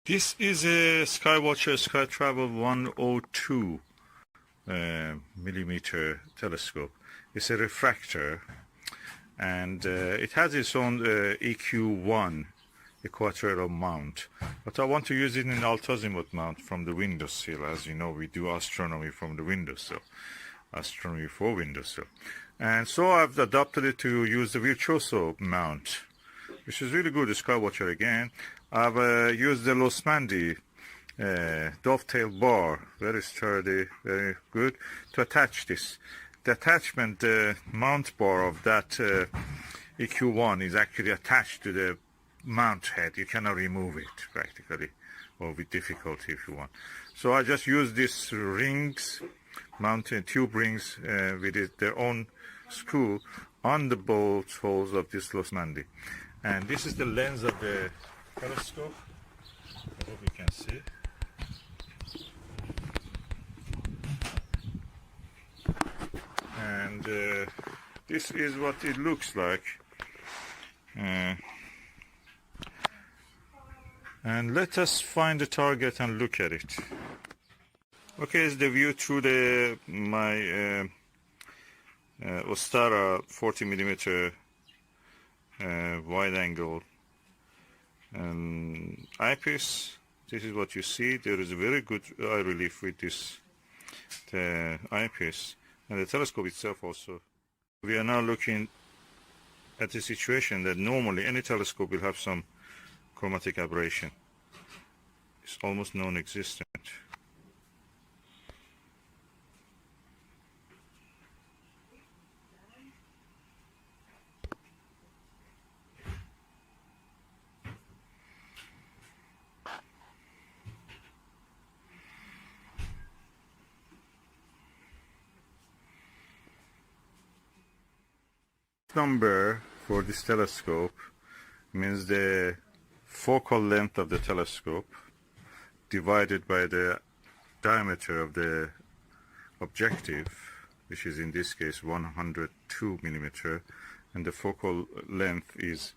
This is a SkyWatcher Startravel 102mm telescope. It's a refractor, and it has its own EQ1 equatorial mount, but I want to use it in altazimuth mount from the windowsill. As you know, we do astronomy from the windowsill, astronomy for windowsill, and so I've adopted it to use the virtuoso mount, which is really good. The SkyWatcher again. I've used the Plossl dovetail bar, very sturdy, very good, to attach this. The attachment mount bar of that EQ1 is actually attached to the mount head. You cannot remove it practically, or with difficulty if you want. So I just use these rings, mounted tube rings with their own screw on the both holes of this Plossl. And this is the lens of the telescope. I hope you can see. And this is what it looks like. And let us find the target and look at it. Okay, it's the view through my Ostara 40mm wide angle eyepiece. This is what you see. There is a very good eye relief with this eyepiece, and the telescope itself also. We are now looking at the situation that normally any telescope will have some chromatic aberration. It's almost non-existent. Number for this telescope means the focal length of the telescope divided by the diameter of the objective, which is in this case 102mm, and the focal length is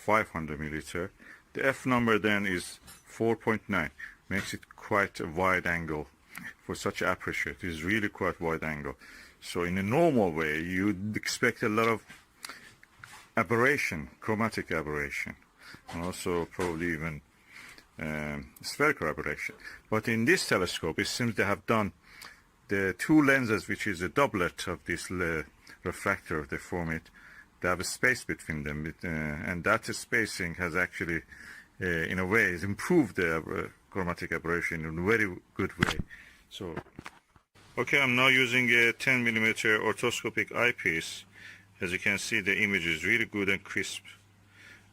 500mm. The F number then is 4.9, makes it quite a wide angle for such aperture. It is really quite wide angle. So in a normal way, you'd expect a lot of aberration, chromatic aberration, and also probably even spherical aberration. But in this telescope, it seems they have done the two lenses, which is a doublet of this refractor, they form it. They have a space between them, and that spacing has actually, in a way, has improved the chromatic aberration in a very good way. So. Okay, I'm now using a 10mm orthoscopic eyepiece. As you can see, the image is really good and crisp.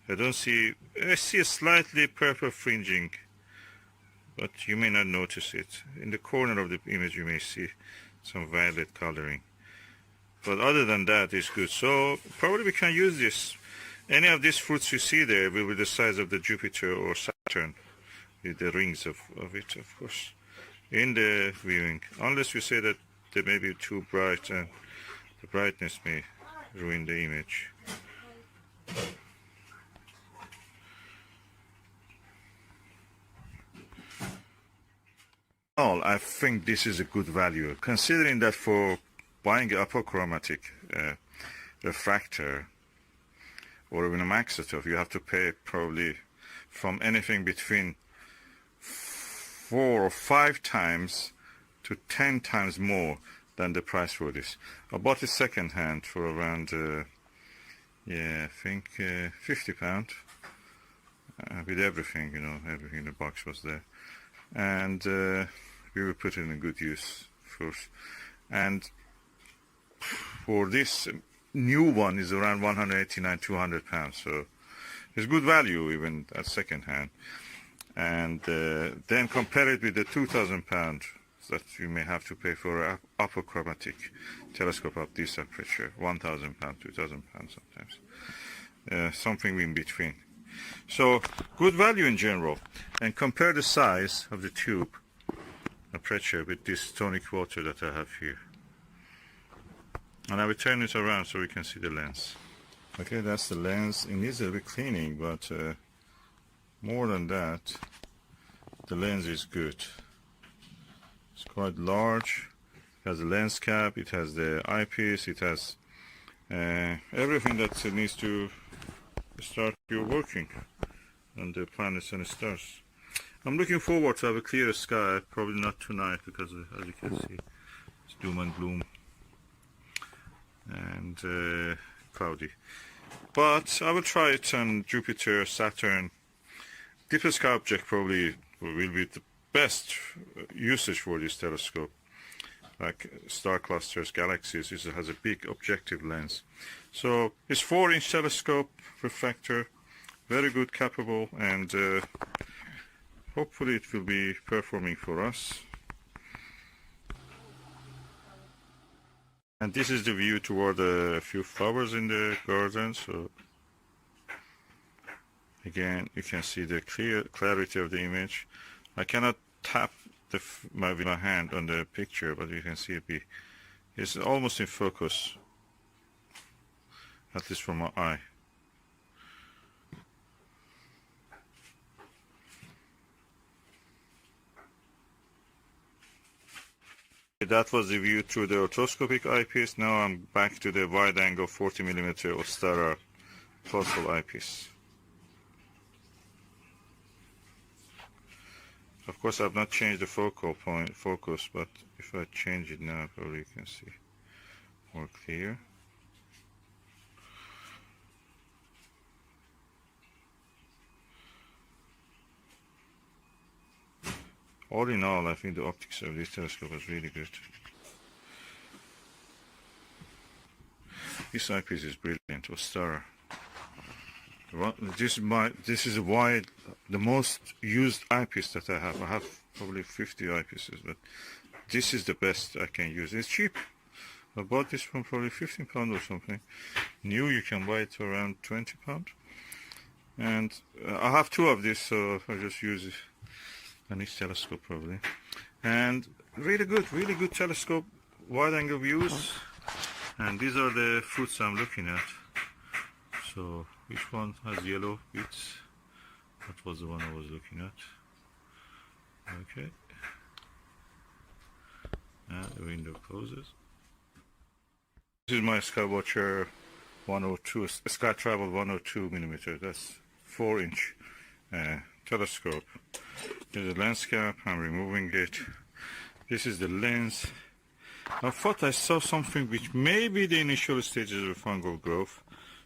I see a slightly purple fringing, but you may not notice it. In the corner of the image you may see some violet coloring. But other than that, it's good. So probably we can use this. Any of these fruits you see there will be the size of the Jupiter or Saturn, with the rings of it, of course, in the viewing, unless you say that they may be too bright and the brightness may ruin the image. I think this is a good value, considering that for buying an apochromatic refractor or even a maxitoph, you have to pay probably from anything between 4 or 5 times to 10 times more than the price for this. I bought it second hand for around I think £50 with everything, you know, everything in the box was there, and we will put it in good use first. And for this new one is around £189–200, so it's good value even at second hand. And then compare it with the £2,000 that you may have to pay for an apochromatic telescope of this aperture, £1,000, £2,000 sometimes, something in between. So good value in general. And compare the size of the tube aperture with this tonic water that I have here. And I will turn it around so we can see the lens. Okay, that's the lens. It needs a bit cleaning, but more than that, the lens is good. It's quite large. It has a lens cap, it has the eyepiece, it has everything that needs to start your working on the planets and stars. I'm looking forward to have a clear sky, probably not tonight because as you can see it's doom and gloom and cloudy. But I will try it on Jupiter, Saturn. Deep sky object probably will be the best usage for this telescope. Like star clusters, galaxies, it has a big objective lens. So it's 4-inch telescope, refractor, very good, capable, and hopefully it will be performing for us. And this is the view toward a few flowers in the garden. So again, you can see the clarity of the image. I cannot tap my hand on the picture, but you can see it's almost in focus, at least from my eye. That was the view through the orthoscopic eyepiece. Now I'm back to the wide-angle 40mm Ostara Plossl eyepiece. Of course, I've not changed the focus, but if I change it now, probably you can see more clear. All in all, I think the optics of this telescope is really good. This eyepiece is brilliant, Ostara. This is the most used eyepiece that I have. I have probably 50 eyepieces, but this is the best I can use. It's cheap. I bought this from probably £15 or something. New, you can buy it for around £20. And I have 2 of this, so I just use it on this telescope probably. And really good telescope, wide angle views. And these are the fruits I'm looking at. So which one has yellow bits? That was the one I was looking at. Okay. And the window closes. This is my SkyWatcher 102, Startravel 102mm. That's 4-inch telescope. There's a lens cap. I'm removing it. This is the lens. I thought I saw something which may be the initial stages of fungal growth.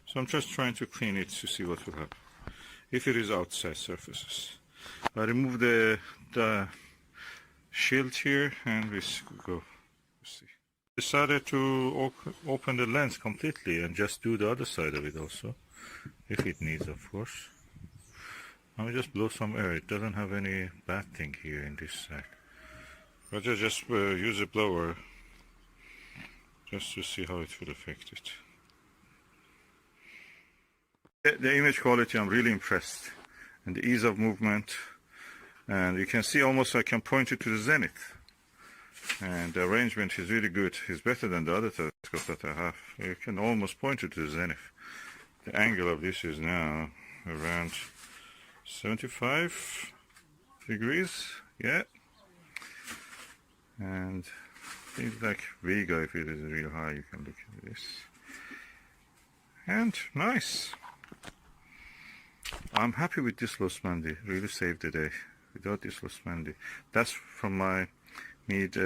So I'm just trying to clean it to see what will happen. If it is outside surfaces. I remove the shield here and we go. See. Decided to open the lens completely and just do the other side of it also. If it needs, of course. I will just blow some air. It doesn't have any bad thing here in this side. But I just use a blower just to see how it will affect it. The image quality, I'm really impressed, and the ease of movement, and you can see almost I can point it to the zenith, and the arrangement is really good. It's better than the other telescope that I have. You can almost point it to the zenith. The angle of this is now around 75 degrees, yeah, and things like Vega, if it is real high, you can look at this, and nice. I'm happy with this Losmandy, really saved the day. Without this Losmandy, that's from my Meade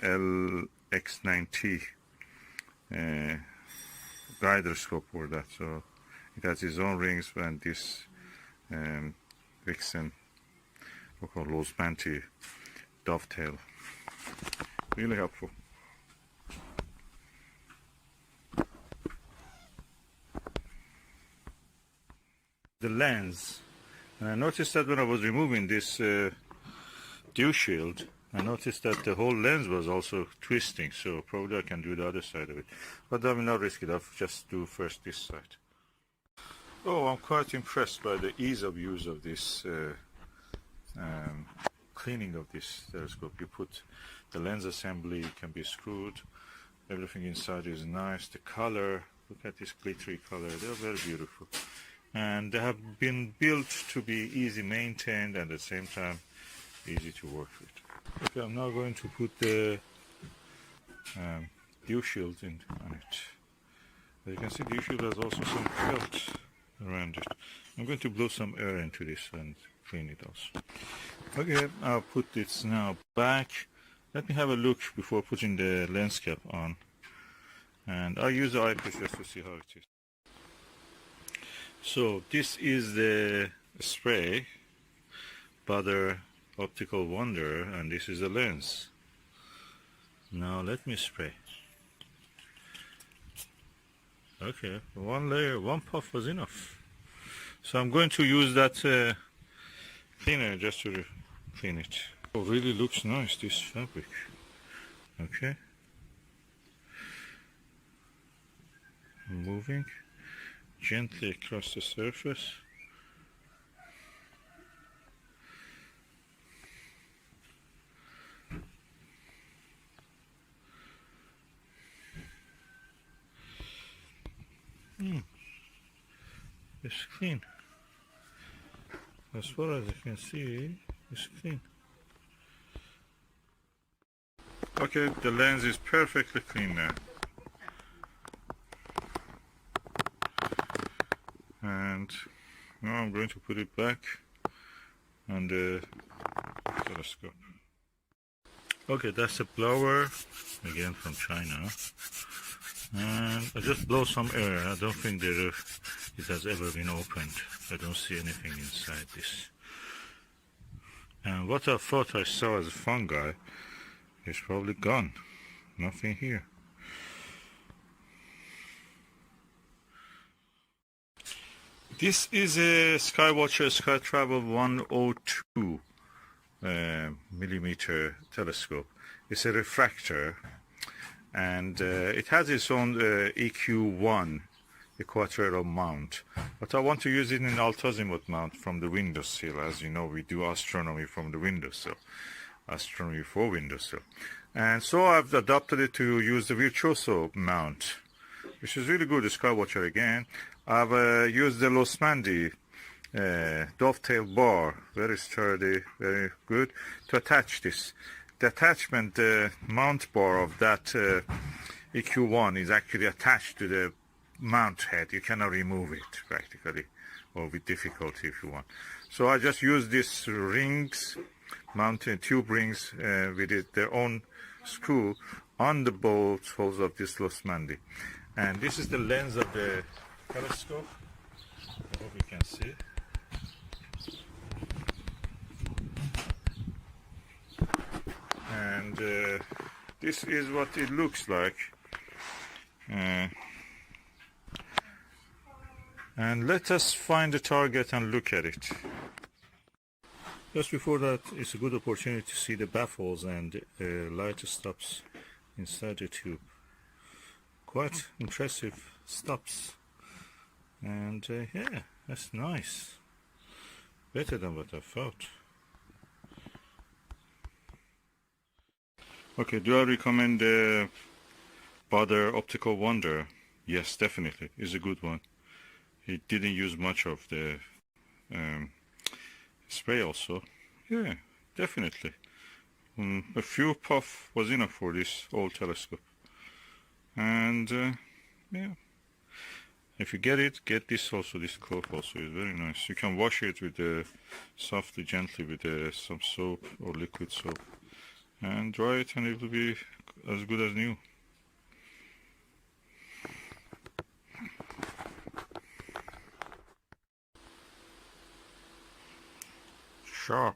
LX9T guider scope for that. So it has its own rings, and this Vixen, or called Losmandy dovetail. Really helpful. The lens, and I noticed that when I was removing this dew shield, I noticed that the whole lens was also twisting, so probably I can do the other side of it, but I will not risk it. I'll just do first this side. Oh, I'm quite impressed by the ease of use of this cleaning of this telescope. You put the lens assembly, can be screwed, everything inside is nice. The color, look at this glittery color, they're very beautiful. and they have been built to be easy maintained and at the same time easy to work with. Okay, I'm now going to put the dew shield on it. As you can see, dew shield has also some felt around it. I'm going to blow some air into this and clean it also. Okay, I'll put this now back. Let me have a look before putting the lens cap on. And I'll use the eyepiece just to see how it is. So this is the spray, Butter Optical Wonder, and this is the lens. Now let me spray. Okay, one layer, one puff was enough. So I'm going to use that cleaner just to clean it. Oh, really looks nice, this fabric. Okay. Moving gently across the surface. It's clean. As far as I can see, it's clean. Okay, the lens is perfectly clean now. And now I'm going to put it back on the telescope. Okay, that's a blower, again from China. And I just blow some air. I don't think it has ever been opened. I don't see anything inside this. And what I thought I saw as a fungi is probably gone. Nothing here. This is a SkyWatcher Startravel 102mm telescope. It's a refractor, and it has its own EQ1 equatorial mount, but I want to use it in altazimuth mount from the windowsill. As you know, we do astronomy from the windowsill, astronomy for windowsill, and so I've adopted it to use the virtuoso mount, which is really good. The SkyWatcher again. I've used the Losmandy dovetail bar, very sturdy, very good, to attach this. The attachment, the mount bar of that EQ1 is actually attached to the mount head. You cannot remove it practically, or with difficulty if you want. So I just use these rings, mounted tube rings with their own screw on the bolt holes of this Losmandy. And this is the lens of the telescope. I hope you can see. And this is what it looks like. And let us find the target and look at it. Just before that, it's a good opportunity to see the baffles and light stops inside the tube. Quite impressive stops. And yeah, that's nice. Better than what I thought. Okay, do I recommend the Butter Optical Wonder? Yes, definitely. It's a good one. It didn't use much of the spray also. Yeah, definitely. A few puff was enough for this old telescope. And yeah. If you get it, get this also, this cloth also is very nice. You can wash it with softly, gently with some soap or liquid soap. And dry it and it will be as good as new. Sharp.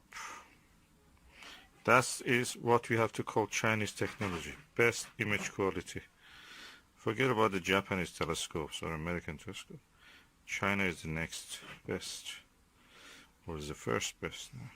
That is what we have to call Chinese technology. Best image quality. Forget about the Japanese telescopes or American telescope. China is the next best, or is the first best now.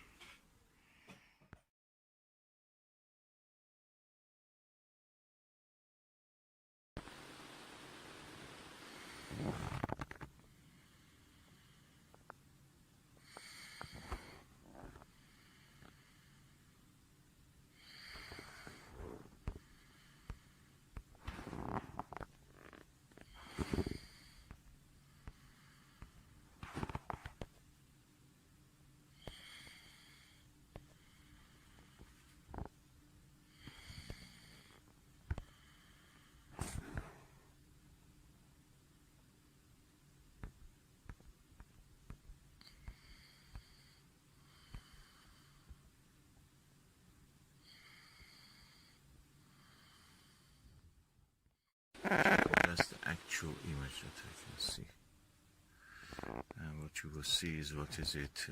actual image that I can see. And what you will see is what is it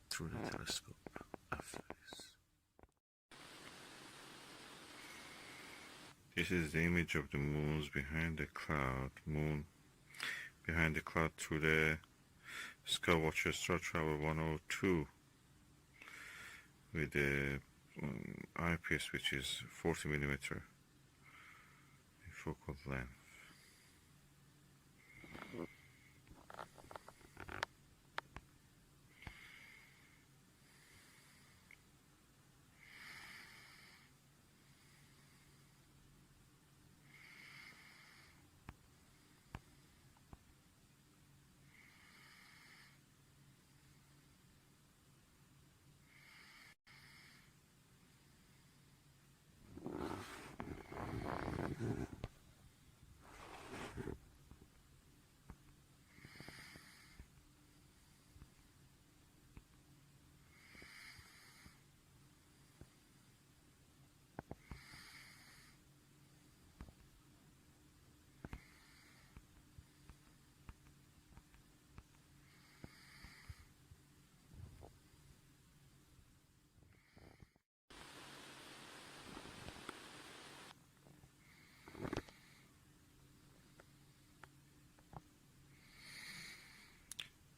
through the telescope after this. This is the image of the moons behind the cloud, behind the cloud through the SkyWatcher Startravel 102 with the eyepiece, which is 40mm focal length.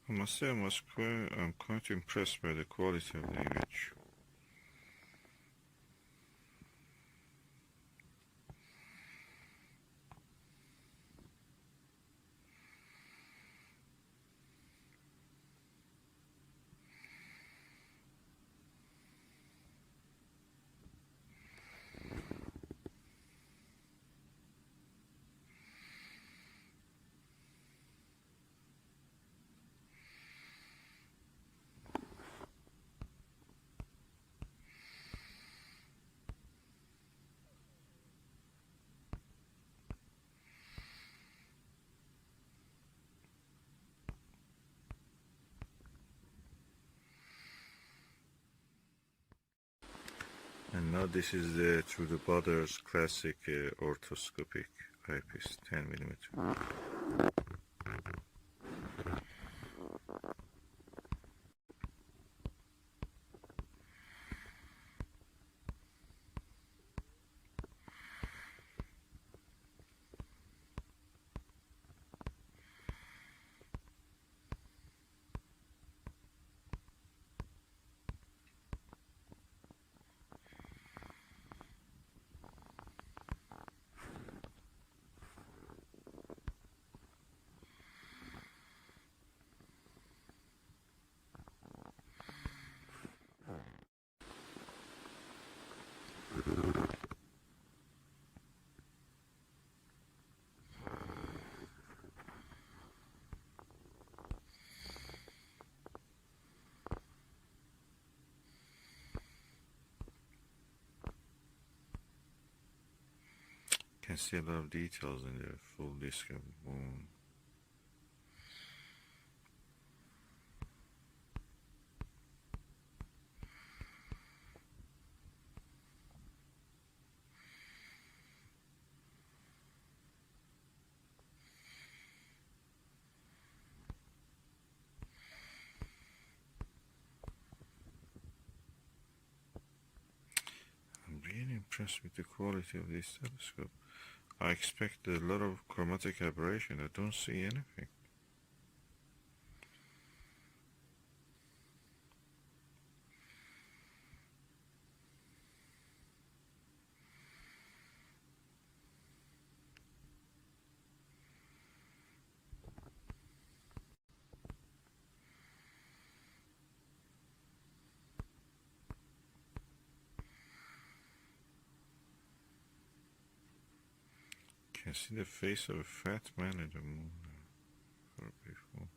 I must say I'm quite impressed by the quality of the image. And now this is through the Botter's classic orthoscopic eyepiece, 10mm. Can see a lot of details in the full disk of the moon. I'm really impressed with the quality of this telescope. I expect a lot of chromatic aberration. I don't see anything. Can see the face of a fat man in the moon for a brief moment.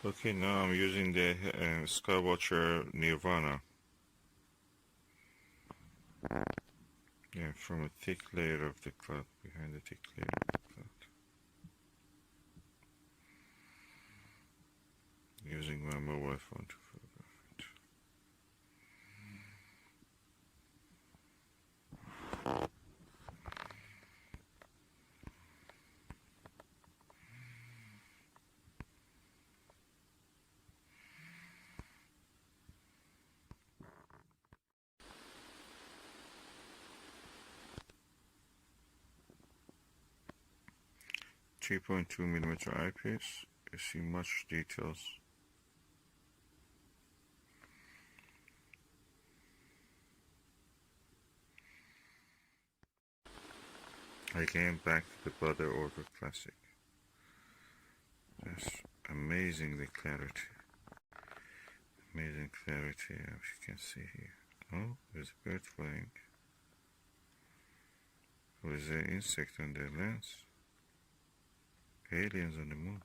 No. Okay, now I'm using the SkyWatcher Nirvana. Yeah, from a thick layer of the cloud, behind the thick layer of the cloud. Using my mobile phone to photograph it. .2mm eyepiece. You see much details. Again, back to the Brother Order Classic. That's amazingly clarity. Amazing clarity, as you can see here. Oh, there's a bird flying. What is the insect on the lens? Aliens on the moon.